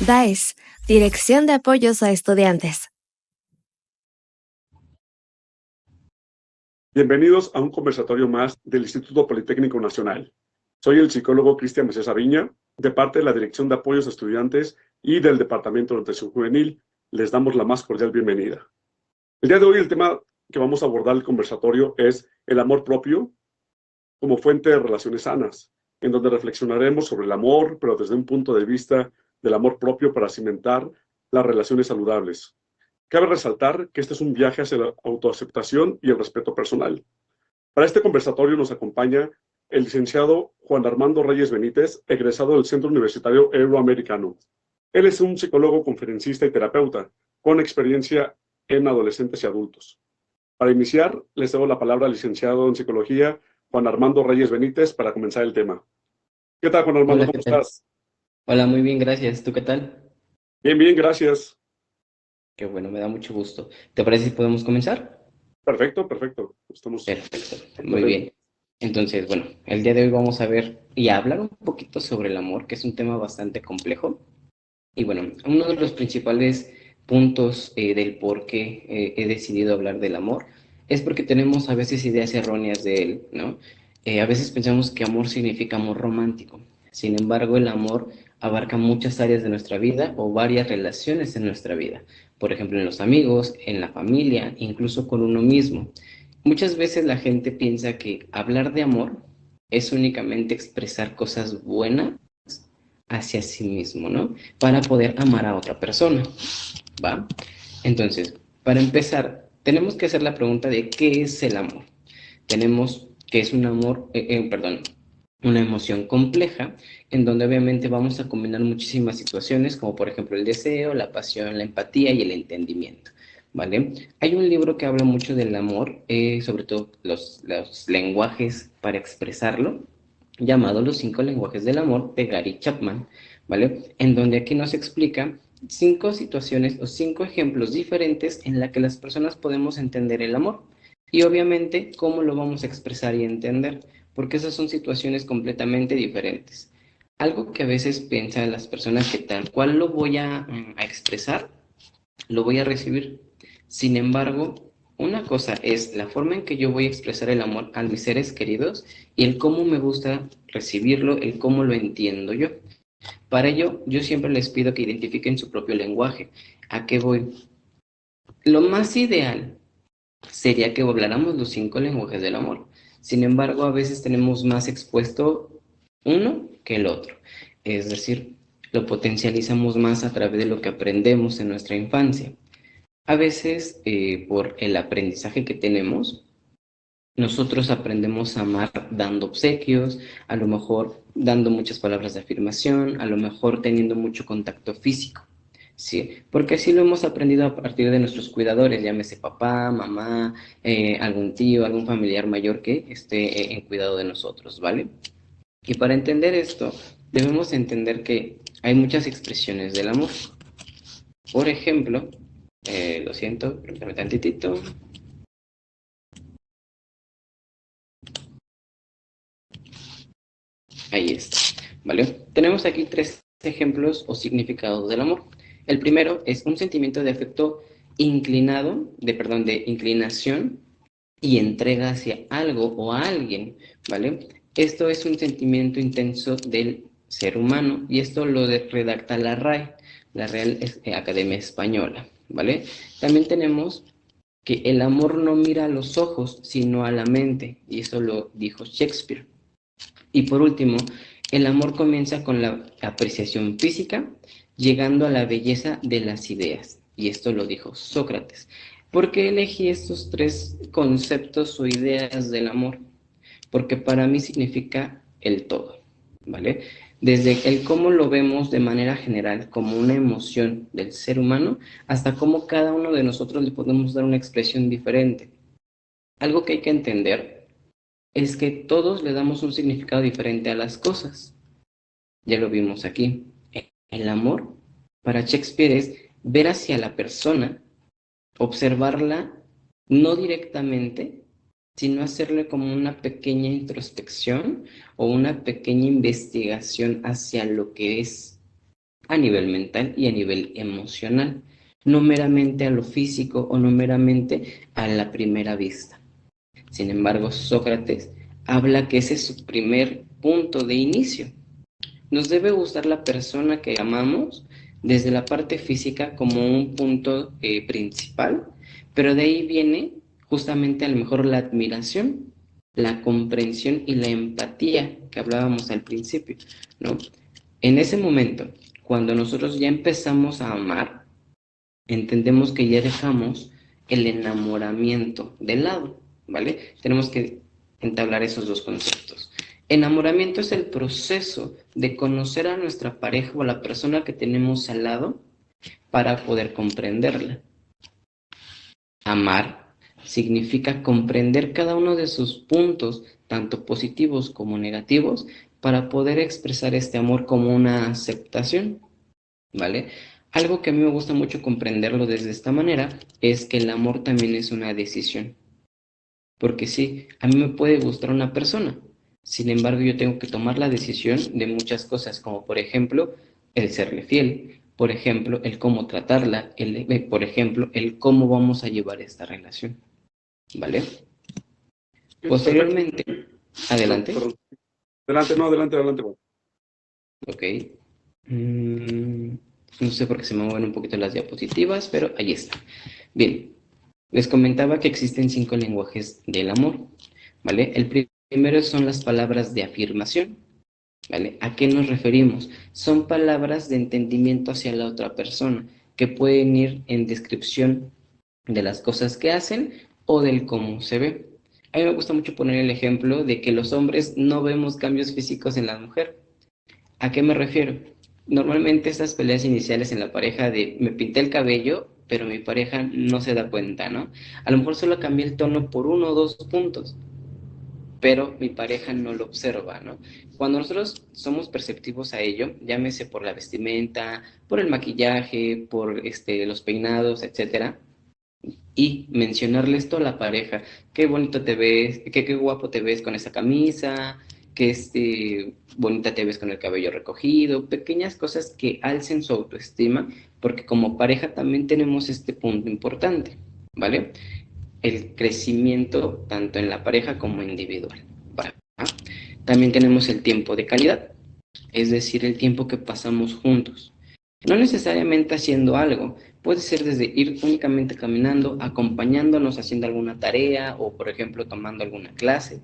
DAES, Dirección de Apoyos a Estudiantes. Bienvenidos a un conversatorio más del Instituto Politécnico Nacional. Soy el psicólogo Cristian Mesés Aviña, de parte de la Dirección de Apoyos a Estudiantes y del Departamento de Nutrición Juvenil. Les damos la más cordial bienvenida. El día de hoy el tema que vamos a abordar el conversatorio es el amor propio como fuente de relaciones sanas, en donde reflexionaremos sobre el amor, pero desde un punto de vista del amor propio para cimentar las relaciones saludables. Cabe resaltar que este es un viaje hacia la autoaceptación y el respeto personal. Para este conversatorio nos acompaña el licenciado Juan Armando Reyes Benítez, egresado del Centro Universitario Euroamericano. Él es un psicólogo, conferencista y terapeuta, con experiencia en adolescentes y adultos. Para iniciar, les cedo la palabra al licenciado en psicología Juan Armando Reyes Benítez para comenzar el tema. ¿Qué tal, Juan Armando? Hola, ¿Cómo ¿qué tal? estás? Hola, muy bien, gracias. ¿Tú qué tal? Bien, bien, gracias. Qué bueno, me da mucho gusto. ¿Te parece si podemos comenzar? Perfecto, perfecto. Estamos Perfecto, muy presentes. bien. Entonces, bueno, el día de hoy vamos a ver y a hablar un poquito sobre el amor, que es un tema bastante complejo. Y bueno, uno de los principales puntos del por qué he decidido hablar del amor es porque tenemos a veces ideas erróneas de él, ¿no? A veces pensamos que amor significa amor romántico. Sin embargo, el amor abarca muchas áreas de nuestra vida o varias relaciones en nuestra vida. Por ejemplo, en los amigos, en la familia, incluso con uno mismo. Muchas veces la gente piensa que hablar de amor es únicamente expresar cosas buenas hacia sí mismo, ¿no? Para poder amar a otra persona, ¿va? Entonces, para empezar, tenemos que hacer la pregunta de qué es el amor. Tenemos que es un amor, una emoción compleja en donde obviamente vamos a combinar muchísimas situaciones, como por ejemplo el deseo, la pasión, la empatía y el entendimiento, ¿vale? Hay un libro que habla mucho del amor, sobre todo los lenguajes para expresarlo, llamado Los 5 lenguajes del amor, de Gary Chapman, ¿vale? En donde aquí nos explica 5 situaciones o 5 ejemplos diferentes en la que las personas podemos entender el amor. Y obviamente, ¿cómo lo vamos a expresar y entender? Porque esas son situaciones completamente diferentes. Algo que a veces piensan las personas que tal cual lo voy a expresar, lo voy a recibir. Sin embargo, una cosa es la forma en que yo voy a expresar el amor a mis seres queridos y el cómo me gusta recibirlo, el cómo lo entiendo yo. Para ello, yo siempre les pido que identifiquen su propio lenguaje. ¿A qué voy? Lo más ideal sería que habláramos los 5 lenguajes del amor. Sin embargo, a veces tenemos más expuesto uno que el otro. Es decir, lo potencializamos más a través de lo que aprendemos en nuestra infancia. A veces, por el aprendizaje que tenemos, nosotros aprendemos a amar dando obsequios, a lo mejor dando muchas palabras de afirmación, a lo mejor teniendo mucho contacto físico, ¿sí? Porque así lo hemos aprendido a partir de nuestros cuidadores, llámese papá, mamá, algún tío, algún familiar mayor que esté en cuidado de nosotros, ¿vale? Y para entender esto, debemos entender que hay muchas expresiones del amor. Por ejemplo, lo siento, permítame tantitito. Ahí está, ¿vale? Tenemos aquí 3 ejemplos o significados del amor. El primero es un sentimiento de afecto de inclinación y entrega hacia algo o a alguien, ¿vale? Esto es un sentimiento intenso del ser humano y esto lo redacta la RAE, la Real Academia Española, ¿vale? También tenemos que el amor no mira a los ojos, sino a la mente, y eso lo dijo Shakespeare. Y por último, el amor comienza con la apreciación física, llegando a la belleza de las ideas. Y esto lo dijo Sócrates. ¿Por qué elegí estos 3 conceptos o ideas del amor? Porque para mí significa el todo, ¿vale? Desde el cómo lo vemos de manera general como una emoción del ser humano, hasta cómo cada uno de nosotros le podemos dar una expresión diferente. Algo que hay que entender es que todos le damos un significado diferente a las cosas. Ya lo vimos aquí. El amor para Shakespeare es ver hacia la persona, observarla no directamente, sino hacerle como una pequeña introspección o una pequeña investigación hacia lo que es. a nivel mental y a nivel emocional, no meramente a lo físico o no meramente a la primera vista. Sin embargo, Sócrates habla que ese es su primer punto de inicio. Nos debe gustar la persona que amamos desde la parte física como un punto principal, pero de ahí viene justamente a lo mejor la admiración, la comprensión y la empatía que hablábamos al principio, ¿no? En ese momento, cuando nosotros ya empezamos a amar, entendemos que ya dejamos el enamoramiento de lado, ¿vale? Tenemos que entablar esos dos conceptos. Enamoramiento es el proceso de conocer a nuestra pareja o a la persona que tenemos al lado para poder comprenderla. Amar significa comprender cada uno de sus puntos, tanto positivos como negativos, para poder expresar este amor como una aceptación, ¿vale? Algo que a mí me gusta mucho comprenderlo desde esta manera es que el amor también es una decisión. Porque sí, a mí me puede gustar una persona, sin embargo yo tengo que tomar la decisión de muchas cosas, como por ejemplo el serle fiel, por ejemplo el cómo tratarla, por ejemplo el cómo vamos a llevar esta relación, ¿vale? Perfecto. Posteriormente, adelante. Perdón. Adelante, no, adelante, adelante. Ok. No sé por qué se me mueven un poquito las diapositivas, pero ahí está. Bien, les comentaba que existen 5 lenguajes del amor, ¿vale? El primero son las palabras de afirmación, ¿vale? ¿A qué nos referimos? Son palabras de entendimiento hacia la otra persona, que pueden ir en descripción de las cosas que hacen o del cómo se ve. A mí me gusta mucho poner el ejemplo de que los hombres no vemos cambios físicos en la mujer. ¿A qué me refiero? Normalmente estas peleas iniciales en la pareja de me pinté el cabello, pero mi pareja no se da cuenta, ¿no? A lo mejor solo cambié el tono por 1 o 2 puntos, pero mi pareja no lo observa, ¿no? Cuando nosotros somos perceptivos a ello, llámese por la vestimenta, por el maquillaje, por los peinados, etcétera, y mencionarle esto a la pareja, qué bonito te ves, qué guapo te ves con esa camisa, que bonita te ves con el cabello recogido, pequeñas cosas que alcen su autoestima, porque como pareja también tenemos este punto importante, ¿vale? El crecimiento tanto en la pareja como individual, ¿vale? También tenemos el tiempo de calidad, es decir, el tiempo que pasamos juntos. No necesariamente haciendo algo, puede ser desde ir únicamente caminando, acompañándonos haciendo alguna tarea o, por ejemplo, tomando alguna clase.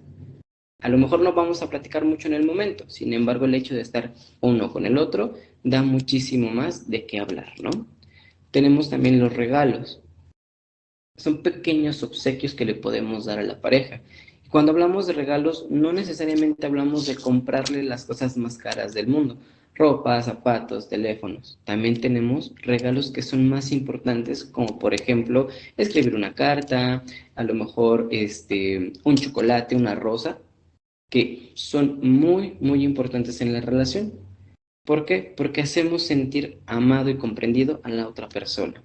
A lo mejor no vamos a platicar mucho en el momento, sin embargo, el hecho de estar uno con el otro da muchísimo más de qué hablar, ¿no? Tenemos también los regalos. Son pequeños obsequios que le podemos dar a la pareja. Cuando hablamos de regalos, no necesariamente hablamos de comprarle las cosas más caras del mundo, ropa, zapatos, teléfonos. También tenemos regalos que son más importantes, como por ejemplo, escribir una carta, a lo mejor un chocolate, una rosa, que son muy, muy importantes en la relación. ¿Por qué? Porque hacemos sentir amado y comprendido a la otra persona.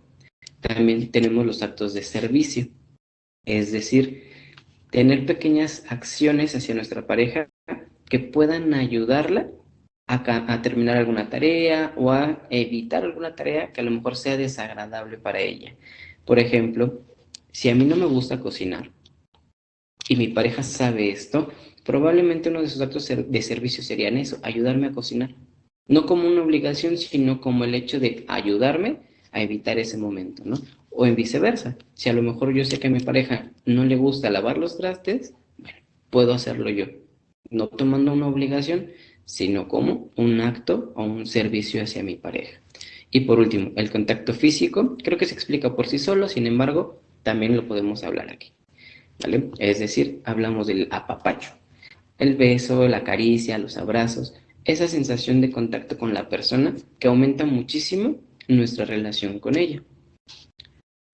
También tenemos los actos de servicio, es decir, tener pequeñas acciones hacia nuestra pareja que puedan ayudarla a terminar alguna tarea o a evitar alguna tarea que a lo mejor sea desagradable para ella. Por ejemplo, si a mí no me gusta cocinar y mi pareja sabe esto, probablemente uno de sus actos de servicio serían eso, ayudarme a cocinar. No como una obligación, sino como el hecho de ayudarme a evitar ese momento, ¿no? O en viceversa, si a lo mejor yo sé que a mi pareja no le gusta lavar los trastes, bueno, puedo hacerlo yo, no tomando una obligación, sino como un acto o un servicio hacia mi pareja. Y por último, el contacto físico, creo que se explica por sí solo, sin embargo, también lo podemos hablar aquí, ¿vale? Es decir, hablamos del apapacho, el beso, la caricia, los abrazos, esa sensación de contacto con la persona que aumenta muchísimo nuestra relación con ella.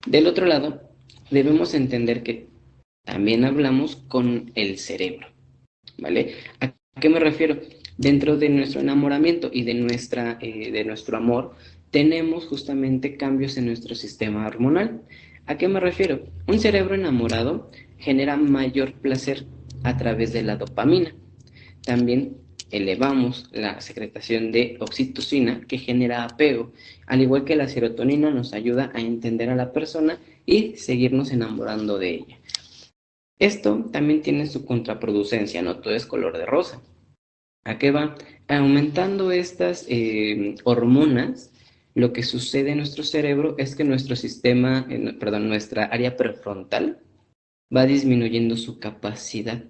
Del otro lado, debemos entender que también hablamos con el cerebro, ¿vale? ¿A qué me refiero? Dentro de nuestro enamoramiento y de nuestro amor, tenemos justamente cambios en nuestro sistema hormonal. ¿A qué me refiero? Un cerebro enamorado genera mayor placer a través de la dopamina. También elevamos la secretación de oxitocina, que genera apego, al igual que la serotonina nos ayuda a entender a la persona y seguirnos enamorando de ella. Esto también tiene su contraproducencia, no todo es color de rosa. ¿A qué va? Aumentando estas hormonas, lo que sucede en nuestro cerebro es que nuestro sistema, nuestra área prefrontal va disminuyendo su capacidad.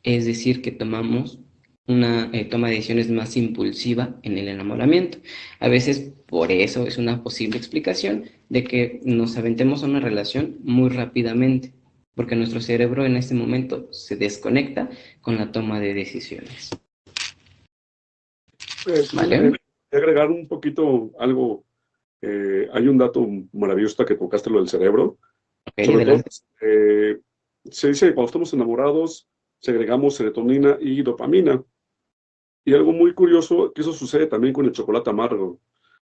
Es decir, que tomamos una toma de decisiones más impulsiva en el enamoramiento. A veces, por eso es una posible explicación de que nos aventemos a una relación muy rápidamente, porque nuestro cerebro en este momento se desconecta con la toma de decisiones. ¿Vale? Voy a agregar un poquito algo. Hay un dato maravilloso que tocaste, lo del cerebro. Okay, Sobre todo, adelante. se dice que cuando estamos enamorados, segregamos serotonina y dopamina. Y algo muy curioso, que eso sucede también con el chocolate amargo.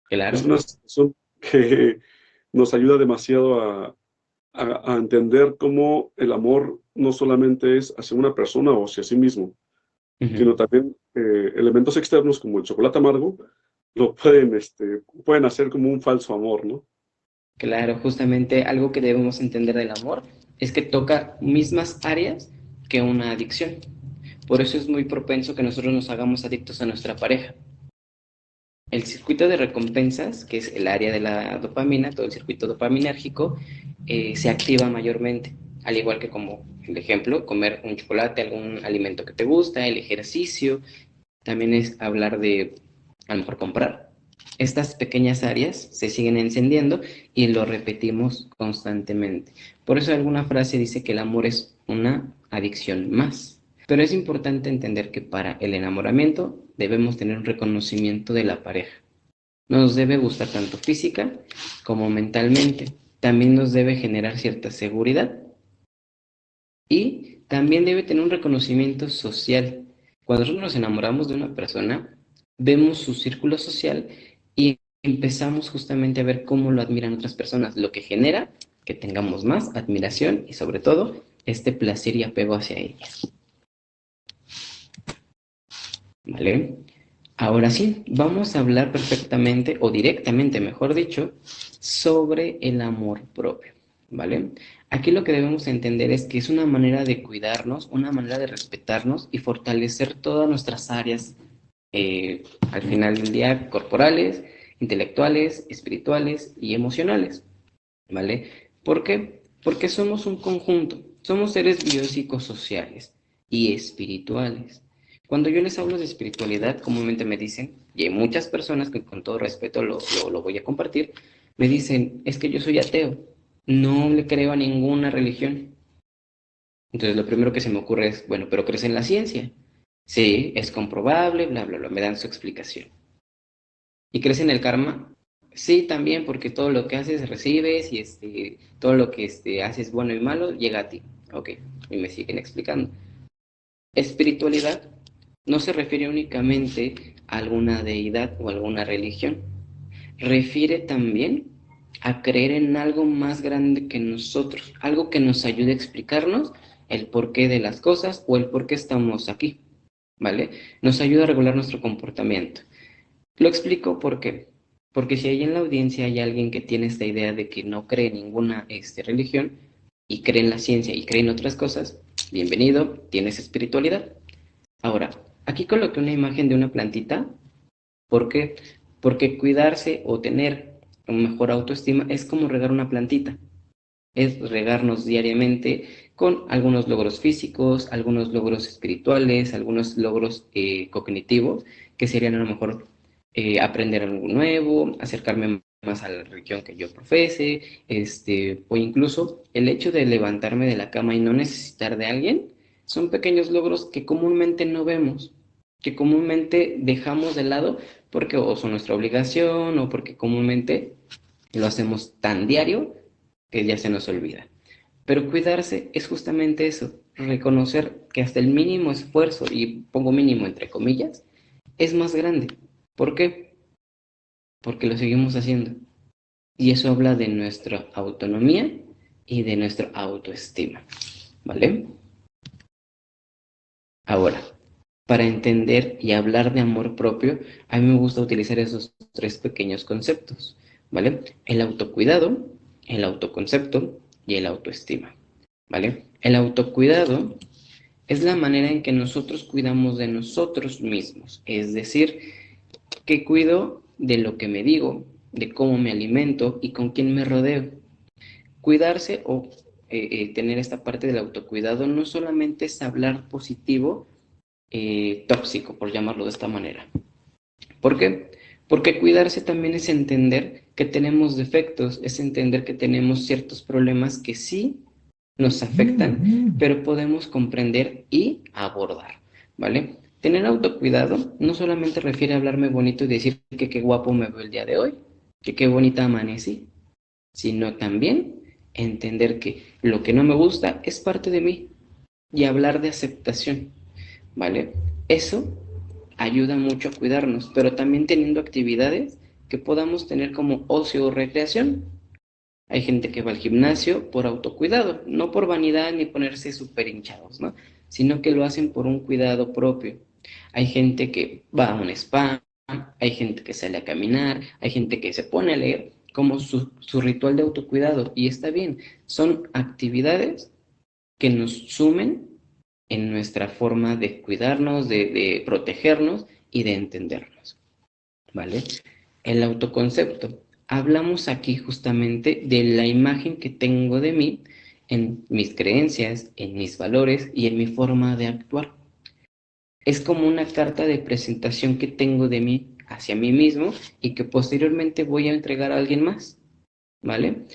Claro. Es una sensación que nos ayuda demasiado a entender cómo el amor no solamente es hacia una persona o hacia sí mismo, sino también elementos externos como el chocolate amargo lo pueden hacer como un falso amor, ¿no? Claro, justamente algo que debemos entender del amor es que toca mismas áreas que una adicción. Por eso es muy propenso que nosotros nos hagamos adictos a nuestra pareja. El circuito de recompensas, que es el área de la dopamina, todo el circuito dopaminérgico, se activa mayormente, al igual que como el ejemplo, comer un chocolate, algún alimento que te gusta, el ejercicio, también es hablar de, a lo mejor, comprar. Estas pequeñas áreas se siguen encendiendo y lo repetimos constantemente. Por eso alguna frase dice que el amor es una adicción más. Pero es importante entender que para el enamoramiento debemos tener un reconocimiento de la pareja. Nos debe gustar tanto física como mentalmente. También nos debe generar cierta seguridad y también debe tener un reconocimiento social. Cuando nosotros nos enamoramos de una persona, vemos su círculo social y empezamos justamente a ver cómo lo admiran otras personas, lo que genera que tengamos más admiración y sobre todo este placer y apego hacia ellas. ¿Vale? Ahora sí, vamos a hablar perfectamente o directamente, mejor dicho, sobre el amor propio, ¿vale? Aquí lo que debemos entender es que es una manera de cuidarnos, una manera de respetarnos y fortalecer todas nuestras áreas, al final del día, corporales, intelectuales, espirituales y emocionales, ¿vale? ¿Por qué? Porque somos un conjunto, somos seres biopsicosociales y espirituales. Cuando yo les hablo de espiritualidad, comúnmente me dicen, y hay muchas personas que con todo respeto lo voy a compartir, me dicen, es que yo soy ateo, no le creo a ninguna religión. Entonces lo primero que se me ocurre es, bueno, pero ¿crees en la ciencia? Sí, es comprobable, bla, bla, bla, me dan su explicación. ¿Y crees en el karma? Sí, también, porque todo lo que haces recibes y todo lo que haces bueno y malo llega a ti. Ok, y me siguen explicando. Espiritualidad no se refiere únicamente a alguna deidad o alguna religión. Refiere también a creer en algo más grande que nosotros, algo que nos ayude a explicarnos el porqué de las cosas o el por qué estamos aquí, ¿vale? Nos ayuda a regular nuestro comportamiento. Lo explico porque si hay en la audiencia hay alguien que tiene esta idea de que no cree en ninguna religión y cree en la ciencia y cree en otras cosas, bienvenido, tienes espiritualidad. Ahora, aquí coloqué una imagen de una plantita. ¿Por qué? Porque cuidarse o tener una mejor autoestima es como regar una plantita. Es regarnos diariamente con algunos logros físicos, algunos logros espirituales, algunos logros cognitivos, que serían a lo mejor aprender algo nuevo, acercarme más a la religión que yo profese, o incluso el hecho de levantarme de la cama y no necesitar de alguien, son pequeños logros que comúnmente no vemos, que comúnmente dejamos de lado porque o son nuestra obligación o porque comúnmente lo hacemos tan diario que ya se nos olvida. Pero cuidarse es justamente eso, reconocer que hasta el mínimo esfuerzo, y pongo mínimo entre comillas, es más grande. ¿Por qué? Porque lo seguimos haciendo. Y eso habla de nuestra autonomía y de nuestra autoestima. ¿Vale? Ahora, Para entender y hablar de amor propio, a mí me gusta utilizar esos tres pequeños conceptos, ¿vale? El autocuidado, el autoconcepto y el autoestima, ¿vale? El autocuidado es la manera en que nosotros cuidamos de nosotros mismos, es decir, que cuido de lo que me digo, de cómo me alimento y con quién me rodeo. Cuidarse o tener esta parte del autocuidado no solamente es hablar positivo, tóxico, por llamarlo de esta manera. ¿Por qué? Porque cuidarse también es entender que tenemos defectos, es entender que tenemos ciertos problemas que sí nos afectan, pero podemos comprender y abordar, ¿vale? Tener autocuidado no solamente refiere a hablarme bonito y decir que qué guapo me veo el día de hoy, que qué bonita amanecí, sino también entender que lo que no me gusta es parte de mí y hablar de aceptación, ¿vale? Eso ayuda mucho a cuidarnos, pero también teniendo actividades que podamos tener como ocio o recreación. Hay gente que va al gimnasio por autocuidado, no por vanidad ni ponerse súper hinchados, ¿no? Sino que lo hacen por un cuidado propio. Hay gente que va a un spa, hay gente que sale a caminar, hay gente que se pone a leer como su ritual de autocuidado y está bien. Son actividades que nos sumen en nuestra forma de cuidarnos, de protegernos y de entendernos, ¿vale? El autoconcepto. Hablamos aquí justamente de la imagen que tengo de mí en mis creencias, en mis valores y en mi forma de actuar. Es como una carta de presentación que tengo de mí hacia mí mismo y que posteriormente voy a entregar a alguien más, ¿vale?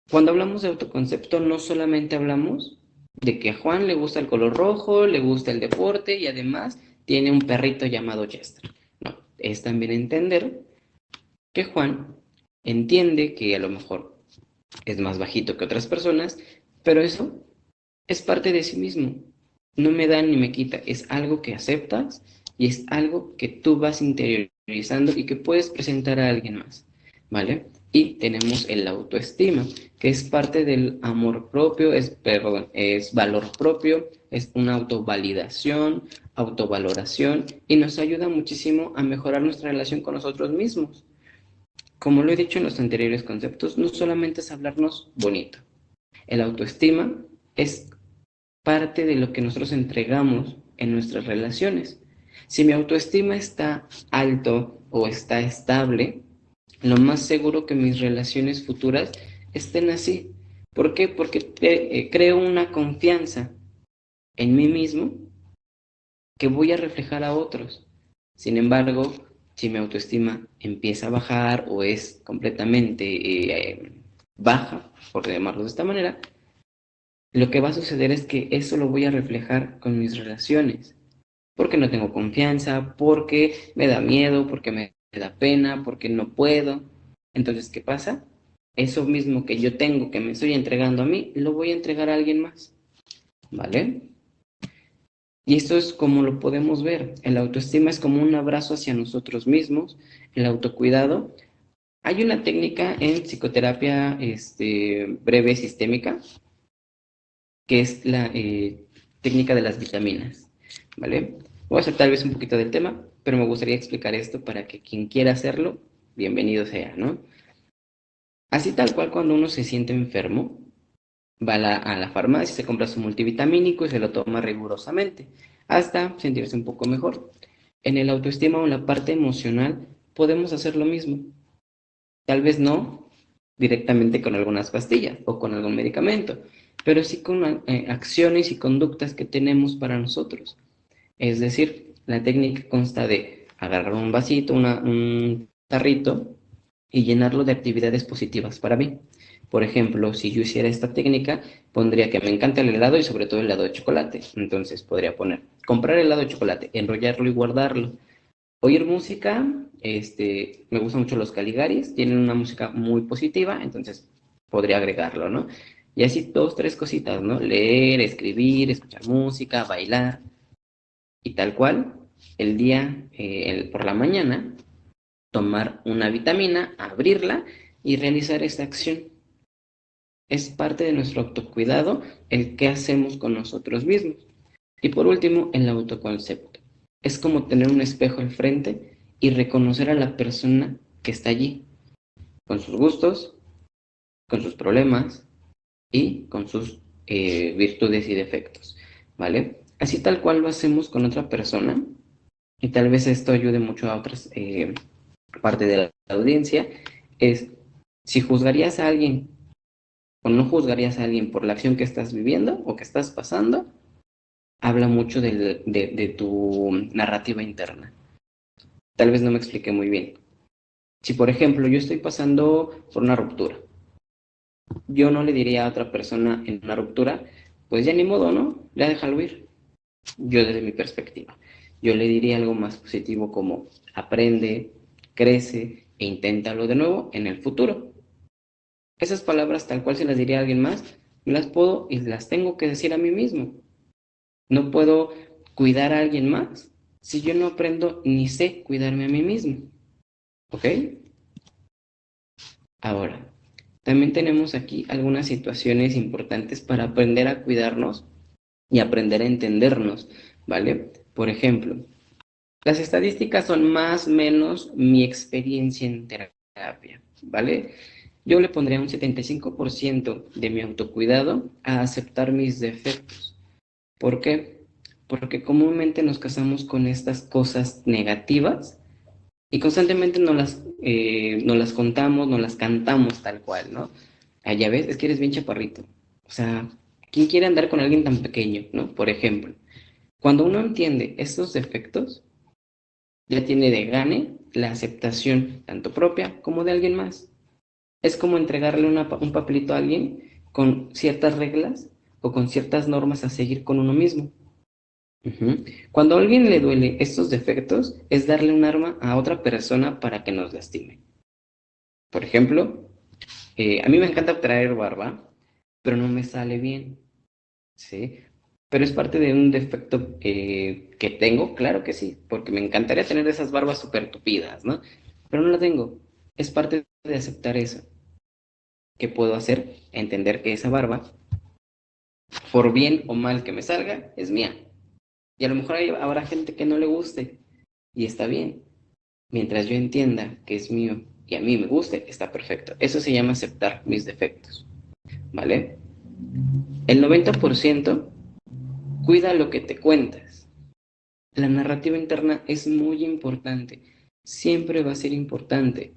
Cuando hablamos de autoconcepto no solamente hablamos de que a Juan le gusta el color rojo, le gusta el deporte y además tiene un perrito llamado Chester. No, es también entender que Juan entiende que a lo mejor es más bajito que otras personas, pero eso es parte de sí mismo. No me da ni me quita, es algo que aceptas y es algo que tú vas interiorizando y que puedes presentar a alguien más, ¿vale? Y tenemos el autoestima, que es parte del amor propio, es valor propio, es una autovalidación, autovaloración y nos ayuda muchísimo a mejorar nuestra relación con nosotros mismos. Como lo he dicho en los anteriores conceptos, no solamente es hablarnos bonito. El autoestima es parte de lo que nosotros entregamos en nuestras relaciones. Si mi autoestima está alto o está estable, lo más seguro que mis relaciones futuras estén así. ¿Por qué? Porque creo una confianza en mí mismo que voy a reflejar a otros. Sin embargo, si mi autoestima empieza a bajar o es completamente baja, por llamarlo de esta manera, lo que va a suceder es que eso lo voy a reflejar con mis relaciones. Porque no tengo confianza, porque me da miedo, porque me da pena, porque no puedo. Entonces, ¿qué pasa? Eso mismo que yo tengo, que me estoy entregando a mí, lo voy a entregar a alguien más. ¿Vale? Y esto es como lo podemos ver. El autoestima es como un abrazo hacia nosotros mismos, el autocuidado. Hay una técnica en psicoterapia breve sistémica, que es la técnica de las vitaminas, ¿vale? Voy a hacer tal vez un poquito del tema, pero me gustaría explicar esto para que quien quiera hacerlo, bienvenido sea, ¿no? Así tal cual cuando uno se siente enfermo, va a la farmacia, se compra su multivitamínico y se lo toma rigurosamente, hasta sentirse un poco mejor. En el autoestima o en la parte emocional podemos hacer lo mismo. Tal vez no directamente con algunas pastillas o con algún medicamento, pero sí con acciones y conductas que tenemos para nosotros. Es decir, la técnica consta de agarrar un vasito, un tarrito y llenarlo de actividades positivas para mí. Por ejemplo, si yo hiciera esta técnica, pondría que me encanta el helado y sobre todo el helado de chocolate. Entonces podría poner, comprar helado de chocolate, enrollarlo y guardarlo. Oír música, me gustan mucho los Caligaris, tienen una música muy positiva, entonces podría agregarlo, ¿no? Y así dos, tres cositas, ¿no? Leer, escribir, escuchar música, bailar, y tal cual, el día, por la mañana, tomar una vitamina, abrirla y realizar esta acción. Es parte de nuestro autocuidado el que hacemos con nosotros mismos. Y por último, el autoconcepto. Es como tener un espejo enfrente y reconocer a la persona que está allí, con sus gustos, con sus problemas y con sus virtudes y defectos, ¿vale? Así tal cual lo hacemos con otra persona, y tal vez esto ayude mucho a otras partes de la audiencia, es si juzgarías a alguien o no juzgarías a alguien por la acción que estás viviendo o que estás pasando, habla mucho de tu narrativa interna. Tal vez no me expliqué muy bien. Si, por ejemplo, yo estoy pasando por una ruptura, yo no le diría a otra persona en una ruptura, pues ya ni modo, ¿no? Ya déjalo ir. Yo desde mi perspectiva. Yo le diría algo más positivo como aprende, crece e inténtalo de nuevo en el futuro. Esas palabras tal cual se las diría a alguien más, las puedo y las tengo que decir a mí mismo. No puedo cuidar a alguien más si yo no aprendo ni sé cuidarme a mí mismo. ¿Ok? Ahora, también tenemos aquí algunas situaciones importantes para aprender a cuidarnos y aprender a entendernos, ¿vale? Por ejemplo, las estadísticas son más o menos mi experiencia en terapia, ¿vale? Yo le pondría un 75% de mi autocuidado a aceptar mis defectos. ¿Por qué? Porque comúnmente nos casamos con estas cosas negativas y constantemente nos las contamos, nos las cantamos tal cual, ¿no? Ah, ya ves, es que eres bien chaparrito. O sea, ¿quién quiere andar con alguien tan pequeño, no? Por ejemplo, cuando uno entiende estos defectos, ya tiene de gane la aceptación tanto propia como de alguien más. Es como entregarle un papelito a alguien con ciertas reglas o con ciertas normas a seguir con uno mismo. Ujú. Cuando a alguien le duele estos defectos, es darle un arma a otra persona para que nos lastime. Por ejemplo, a mí me encanta traer barba, pero no me sale bien, ¿sí? Pero es parte de un defecto que tengo, claro que sí, porque me encantaría tener esas barbas súper tupidas, ¿no? Pero no la tengo. Es parte de aceptar eso. ¿Qué puedo hacer? Entender que esa barba, por bien o mal que me salga, es mía. Y a lo mejor habrá gente que no le guste, y está bien. Mientras yo entienda que es mío y a mí me guste, está perfecto. Eso se llama aceptar mis defectos, ¿vale? El 90% cuida lo que te cuentas. La narrativa interna es muy importante. Siempre va a ser importante,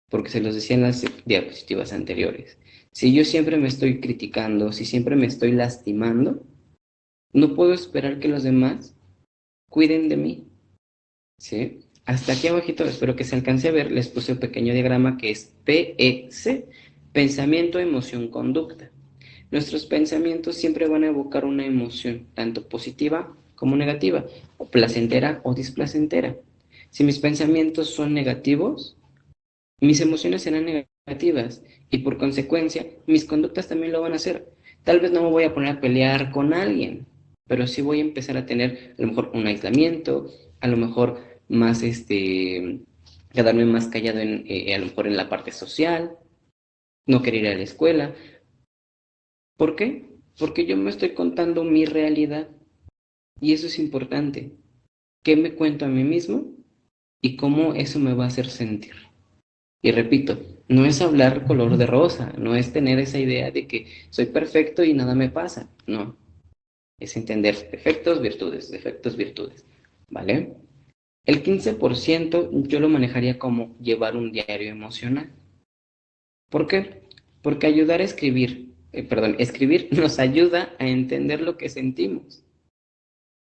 porque se los decía en las diapositivas anteriores. Si yo siempre me estoy criticando, si siempre me estoy lastimando, no puedo esperar que los demás cuiden de mí, ¿sí? Hasta aquí abajito, espero que se alcance a ver, les puse un pequeño diagrama que es PEC, pensamiento, emoción, conducta. Nuestros pensamientos siempre van a evocar una emoción, tanto positiva como negativa, o placentera o displacentera. Si mis pensamientos son negativos, mis emociones serán negativas y por consecuencia mis conductas también lo van a hacer. Tal vez no me voy a poner a pelear con alguien, pero sí voy a empezar a tener a lo mejor un aislamiento, a lo mejor más quedarme más callado a lo mejor en la parte social, no querer ir a la escuela. ¿Por qué? Porque yo me estoy contando mi realidad y eso es importante. ¿Qué me cuento a mí mismo y cómo eso me va a hacer sentir? Y repito, no es hablar color de rosa, no es tener esa idea de que soy perfecto y nada me pasa. No, es entender defectos, virtudes, ¿vale? El 15% yo lo manejaría como llevar un diario emocional. ¿Por qué? Porque escribir nos ayuda a entender lo que sentimos,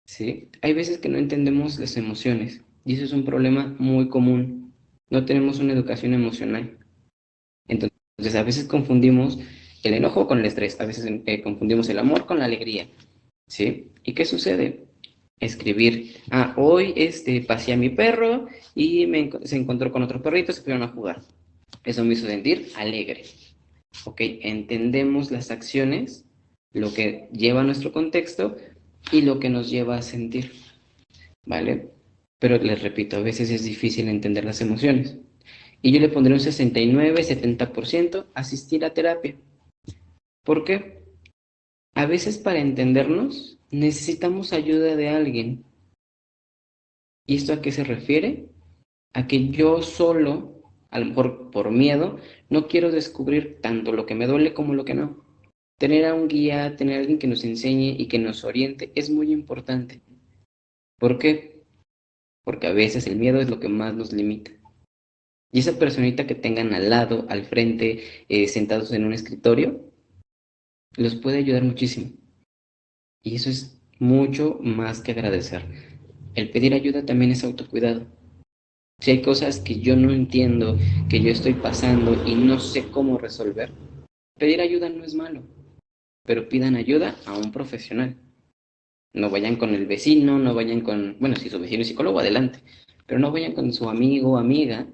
¿sí? Hay veces que no entendemos las emociones y eso es un problema muy común. No tenemos una educación emocional. Entonces, a veces confundimos el enojo con el estrés, a veces confundimos el amor con la alegría, ¿sí? ¿Y qué sucede? Escribir, hoy pasé a mi perro y se encontró con otros perritos y se fueron a jugar. Eso me hizo sentir alegre. ¿Ok? Entendemos las acciones, lo que lleva a nuestro contexto y lo que nos lleva a sentir, ¿vale? Pero les repito, a veces es difícil entender las emociones. Y yo le pondré un 69-70% asistir a terapia. ¿Por qué? A veces para entendernos necesitamos ayuda de alguien. ¿Y esto a qué se refiere? A que yo solo, a lo mejor por miedo, no quiero descubrir tanto lo que me duele como lo que no. Tener a un guía, tener a alguien que nos enseñe y que nos oriente es muy importante. ¿Por qué? Porque a veces el miedo es lo que más nos limita. Y esa personita que tengan al lado, al frente, sentados en un escritorio, los puede ayudar muchísimo. Y eso es mucho más que agradecer. El pedir ayuda también es autocuidado. Si hay cosas que yo no entiendo, que yo estoy pasando y no sé cómo resolver, pedir ayuda no es malo, pero pidan ayuda a un profesional. No vayan con el vecino, no vayan con, bueno, si su vecino es psicólogo, adelante, pero no vayan con su amigo o amiga,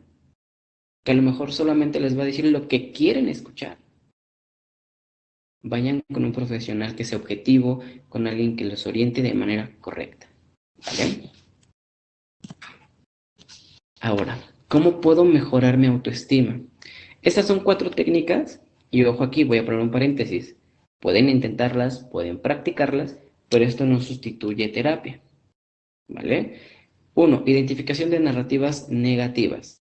que a lo mejor solamente les va a decir lo que quieren escuchar. Vayan con un profesional que sea objetivo, con alguien que los oriente de manera correcta. ¿Vale? Ahora, ¿cómo puedo mejorar mi autoestima? Estas son 4 técnicas, y ojo aquí, voy a poner un paréntesis. Pueden intentarlas, pueden practicarlas, pero esto no sustituye terapia. ¿Vale? 1. Identificación de narrativas negativas.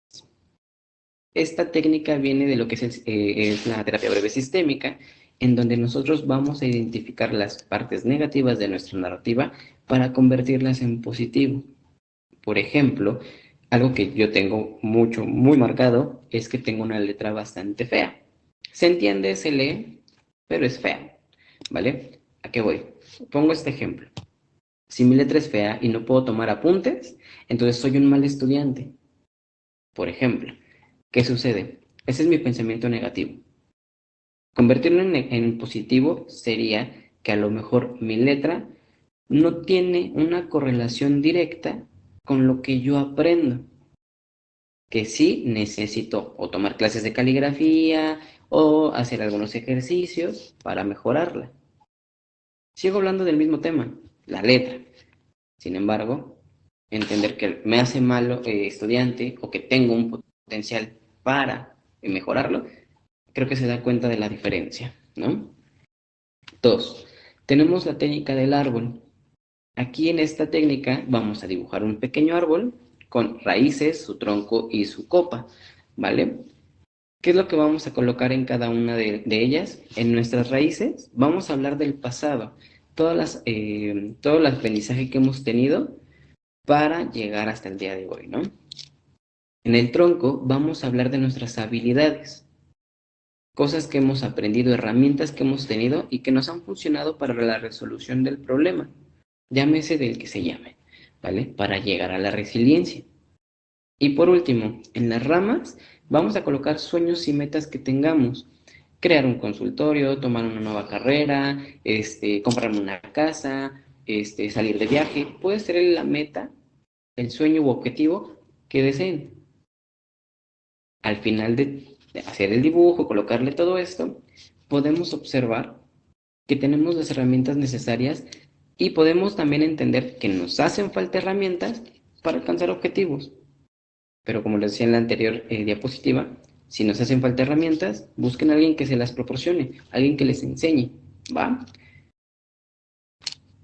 Esta técnica viene de lo que es la terapia breve sistémica, en donde nosotros vamos a identificar las partes negativas de nuestra narrativa para convertirlas en positivo. Por ejemplo, algo que yo tengo muy marcado, es que tengo una letra bastante fea. Se entiende, se lee, pero es fea, ¿vale? ¿A qué voy? Pongo este ejemplo. Si mi letra es fea y no puedo tomar apuntes, entonces soy un mal estudiante. Por ejemplo, ¿qué sucede? Ese es mi pensamiento negativo. Convertirlo en positivo sería que a lo mejor mi letra no tiene una correlación directa con lo que yo aprendo. Que sí necesito o tomar clases de caligrafía o hacer algunos ejercicios para mejorarla. Sigo hablando del mismo tema, la letra. Sin embargo, entender que me hace malo estudiante o que tengo un potencial para mejorarlo, creo que se da cuenta de la diferencia, ¿no? 2. Tenemos la técnica del árbol. Aquí en esta técnica vamos a dibujar un pequeño árbol con raíces, su tronco y su copa, ¿vale? ¿Qué es lo que vamos a colocar en cada una de ellas? En nuestras raíces vamos a hablar del pasado, todo el aprendizaje que hemos tenido para llegar hasta el día de hoy, ¿no? En el tronco vamos a hablar de nuestras habilidades, cosas que hemos aprendido, herramientas que hemos tenido y que nos han funcionado para la resolución del problema, llámese del que se llame, ¿vale? Para llegar a la resiliencia. Y por último, en las ramas vamos a colocar sueños y metas que tengamos. Crear un consultorio, tomar una nueva carrera, comprarme una casa, salir de viaje. Puede ser la meta, el sueño u objetivo que deseen. Al final de hacer el dibujo, colocarle todo esto, podemos observar que tenemos las herramientas necesarias y podemos también entender que nos hacen falta herramientas para alcanzar objetivos. Pero como les decía en la anterior diapositiva, si nos hacen falta herramientas, busquen a alguien que se las proporcione, alguien que les enseñe, ¿va?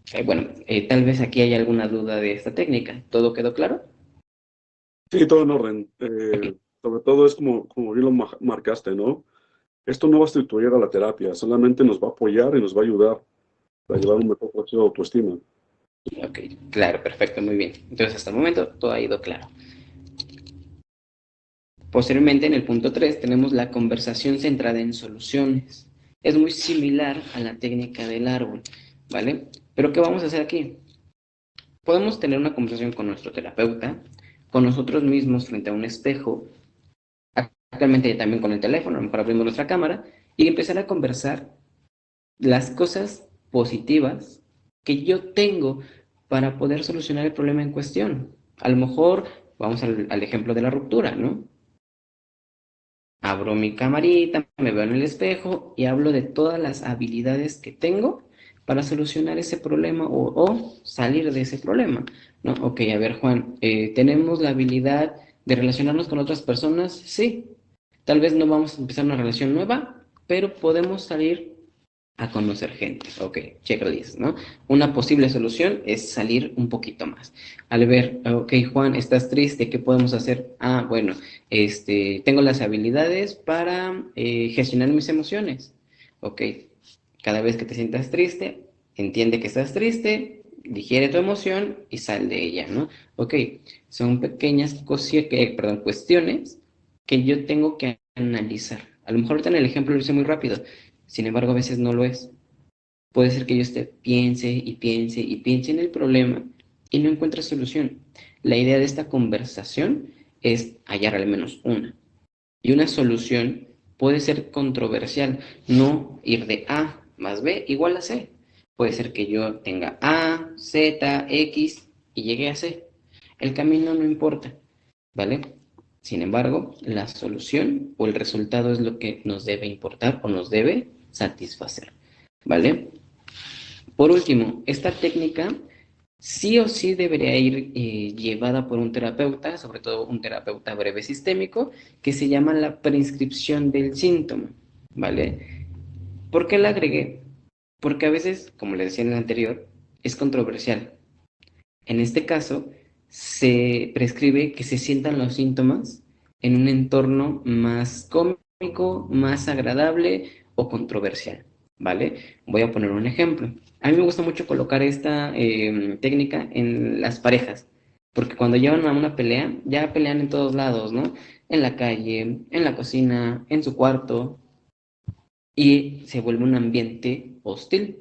Tal vez aquí hay alguna duda de esta técnica. ¿Todo quedó claro? Sí, todo en orden. Okay. Sobre todo es como bien lo marcaste, ¿no? Esto no va a sustituir a la terapia, solamente nos va a apoyar y nos va a ayudar a llevar un mejor proceso de autoestima. Ok, claro, perfecto, muy bien. Entonces, hasta el momento todo ha ido claro. Posteriormente, en el punto 3, tenemos la conversación centrada en soluciones. Es muy similar a la técnica del árbol, ¿vale? Pero ¿qué vamos a hacer aquí? Podemos tener una conversación con nuestro terapeuta, con nosotros mismos frente a un espejo, actualmente también con el teléfono, a lo mejor abrimos nuestra cámara, y empezar a conversar las cosas positivas que yo tengo para poder solucionar el problema en cuestión. A lo mejor, vamos al ejemplo de la ruptura, ¿no? Abro mi camarita, me veo en el espejo y hablo de todas las habilidades que tengo para solucionar ese problema o salir de ese problema, ¿no? Ok, a ver, Juan, ¿tenemos la habilidad de relacionarnos con otras personas? Sí. Tal vez no vamos a empezar una relación nueva, pero podemos salir a conocer gente. Ok, checklist, ¿no? Una posible solución es salir un poquito más. Al ver, ok, Juan, estás triste, ¿qué podemos hacer? Ah, bueno, tengo las habilidades para gestionar mis emociones. Ok, cada vez que te sientas triste, entiende que estás triste, digiere tu emoción y sal de ella, ¿no? Ok, son pequeñas cuestiones que yo tengo que analizar. A lo mejor ahorita en el ejemplo lo hice muy rápido, sin embargo a veces no lo es. Puede ser que yo piense y piense y piense en el problema y no encuentre solución. La idea de esta conversación es hallar al menos una. Y una solución puede ser controversial, no ir de A más B igual a C. Puede ser que yo tenga A, Z, X y llegue a C. El camino no importa, ¿vale? Sin embargo, la solución o el resultado es lo que nos debe importar o nos debe satisfacer, ¿vale? Por último, esta técnica sí o sí debería ir llevada por un terapeuta, sobre todo un terapeuta breve sistémico, que se llama la prescripción del síntoma, ¿vale? ¿Por qué la agregué? Porque a veces, como le decía en el anterior, es controversial. En este caso, se prescribe que se sientan los síntomas en un entorno más cómico, más agradable o controversial, ¿vale? Voy a poner un ejemplo. A mí me gusta mucho colocar esta técnica en las parejas, porque cuando llevan a una pelea, ya pelean en todos lados, ¿no? En la calle, en la cocina, en su cuarto, y se vuelve un ambiente hostil.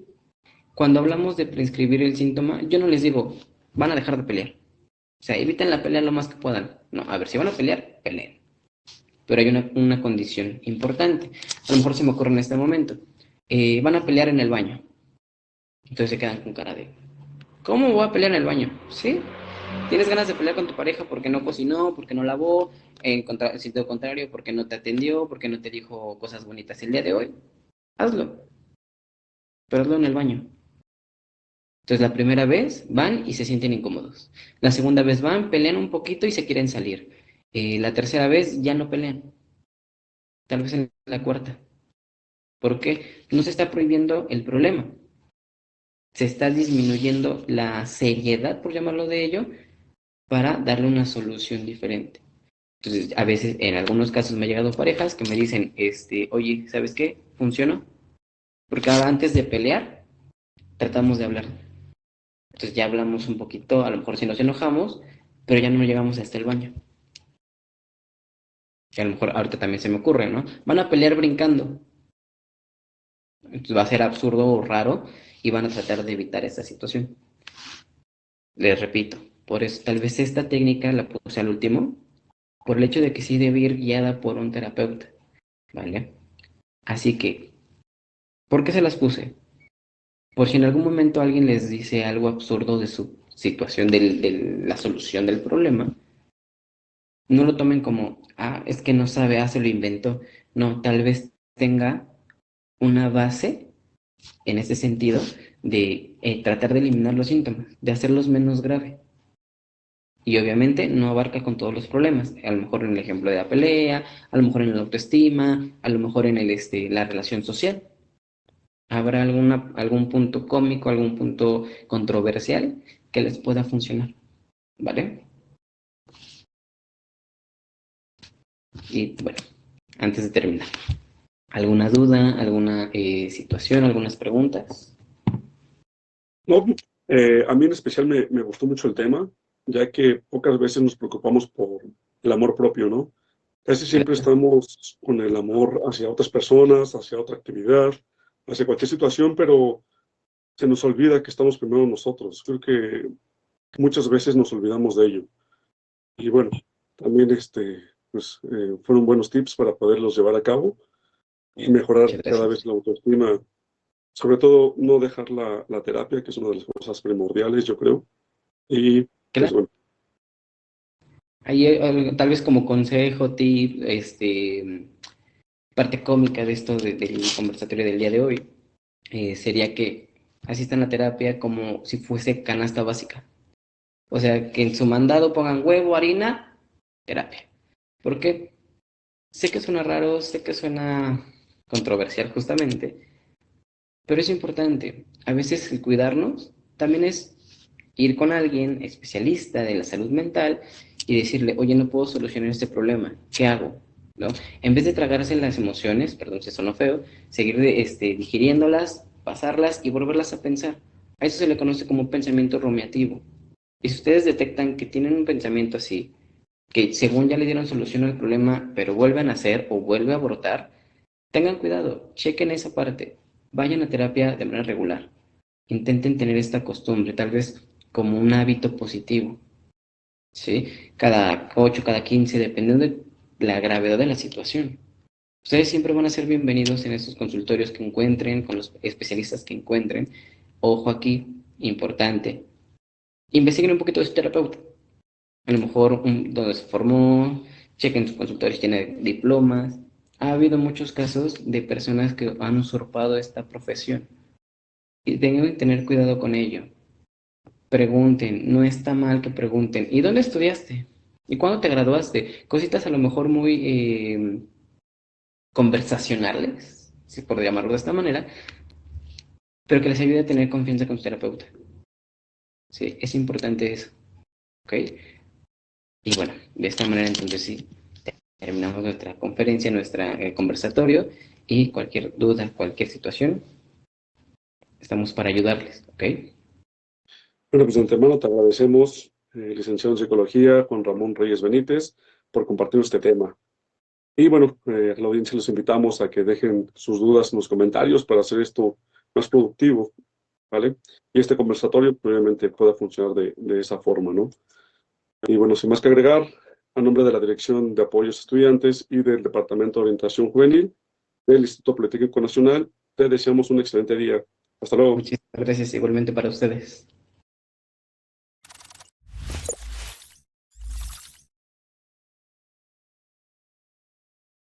Cuando hablamos de prescribir el síntoma, yo no les digo, van a dejar de pelear. O sea, eviten la pelea lo más que puedan. No, a ver, si van a pelear, peleen. Pero hay una condición importante. A lo mejor se me ocurre en este momento. Van a pelear en el baño. Entonces se quedan con cara de, ¿cómo voy a pelear en el baño? ¿Sí? ¿Tienes ganas de pelear con tu pareja porque no cocinó, porque no lavó? En sentido contrario, porque no te atendió, porque no te dijo cosas bonitas el día de hoy. Hazlo, pero hazlo en el baño. Entonces la primera vez van y se sienten incómodos. La segunda vez van, pelean un poquito y se quieren salir. La tercera vez ya no pelean. Tal vez en la cuarta. ¿Por qué? No se está prohibiendo el problema. Se está disminuyendo la seriedad, por llamarlo de ello, para darle una solución diferente. Entonces, a veces, en algunos casos me ha llegado parejas que me dicen, oye, ¿sabes qué? ¿Funcionó? Porque ahora antes de pelear, tratamos de hablar. Entonces ya hablamos un poquito, a lo mejor si nos enojamos, pero ya no llegamos hasta el baño. Que a lo mejor ahorita también se me ocurre, ¿no? Van a pelear brincando. Entonces va a ser absurdo o raro y van a tratar de evitar esa situación. Les repito, por eso tal vez esta técnica la puse al último, por el hecho de que sí debe ir guiada por un terapeuta, ¿vale? Así que, ¿por qué se las puse? Por si en algún momento alguien les dice algo absurdo de su situación, de la solución del problema, no lo tomen como, ah, es que no sabe, ah, se lo inventó. No, tal vez tenga una base en ese sentido de tratar de eliminar los síntomas, de hacerlos menos grave. Y obviamente no abarca con todos los problemas. A lo mejor en el ejemplo de la pelea, a lo mejor en la autoestima, a lo mejor en la relación social. Habrá algún punto cómico, algún punto controversial que les pueda funcionar. ¿Vale? Y bueno, antes de terminar, ¿alguna duda, alguna situación, algunas preguntas? No, a mí en especial me gustó mucho el tema, ya que pocas veces nos preocupamos por el amor propio, ¿no? Casi siempre estamos con el amor hacia otras personas, hacia otra actividad, hacia cualquier situación, pero se nos olvida que estamos primero nosotros. Creo que muchas veces nos olvidamos de ello. Y bueno, también pues, fueron buenos tips para poderlos llevar a cabo y mejorar Muchas cada vez gracias. la autoestima. Sobre todo, no dejar la terapia, que es una de las cosas primordiales, yo creo. Y pues Claro. bueno, Ahí tal vez como consejo, tip, parte cómica de esto del conversatorio del día de hoy, sería que asistan a terapia como si fuese canasta básica. O sea, que en su mandado pongan huevo, harina, terapia. ¿Por qué? Sé que suena raro, sé que suena controversial justamente, Pero es importante, a veces el cuidarnos también es ir con alguien especialista de la salud mental y decirle, oye, no puedo solucionar este problema, ¿qué hago? ¿No? En vez de tragarse las emociones, perdón si sonó feo, seguir digiriéndolas, pasarlas y volverlas a pensar. A eso se le conoce como un pensamiento rumiativo. Y si ustedes detectan que tienen un pensamiento así, que según ya le dieron solución al problema, pero vuelven a hacer o vuelve a brotar, tengan cuidado, chequen esa parte, vayan a terapia de manera regular, intenten tener esta costumbre, tal vez como un hábito positivo, ¿sí? Cada 8, cada 15, dependiendo de la gravedad de la situación. Ustedes siempre van a ser bienvenidos en esos consultorios que encuentren, con los especialistas que encuentren. Ojo aquí, importante, investiguen un poquito de su terapeuta. A lo mejor donde se formó, chequen sus consultorios, tiene diplomas. Ha habido muchos casos de personas que han usurpado esta profesión y deben que tener cuidado con ello. Pregunten, no está mal que pregunten. ¿Y dónde estudiaste? ¿Y cuándo te graduaste? Cositas a lo mejor muy conversacionales, si por llamarlo de esta manera, pero que les ayude a tener confianza con su terapeuta. Sí, es importante eso, ¿ok? Y bueno, de esta manera entonces sí, terminamos nuestra conferencia, nuestro conversatorio y cualquier duda, cualquier situación, estamos para ayudarles, ¿ok? Bueno, pues de antemano te agradecemos, licenciado en Psicología, Juan Ramón Reyes Benítez, por compartir este tema. Y bueno, a la audiencia los invitamos a que dejen sus dudas en los comentarios para hacer esto más productivo, ¿vale? Y este conversatorio probablemente pueda funcionar de esa forma, ¿no? Y bueno, sin más que agregar, a nombre de la Dirección de Apoyos a Estudiantes y del Departamento de Orientación Juvenil del Instituto Politécnico Nacional, te deseamos un excelente día. Hasta luego. Muchísimas gracias igualmente para ustedes.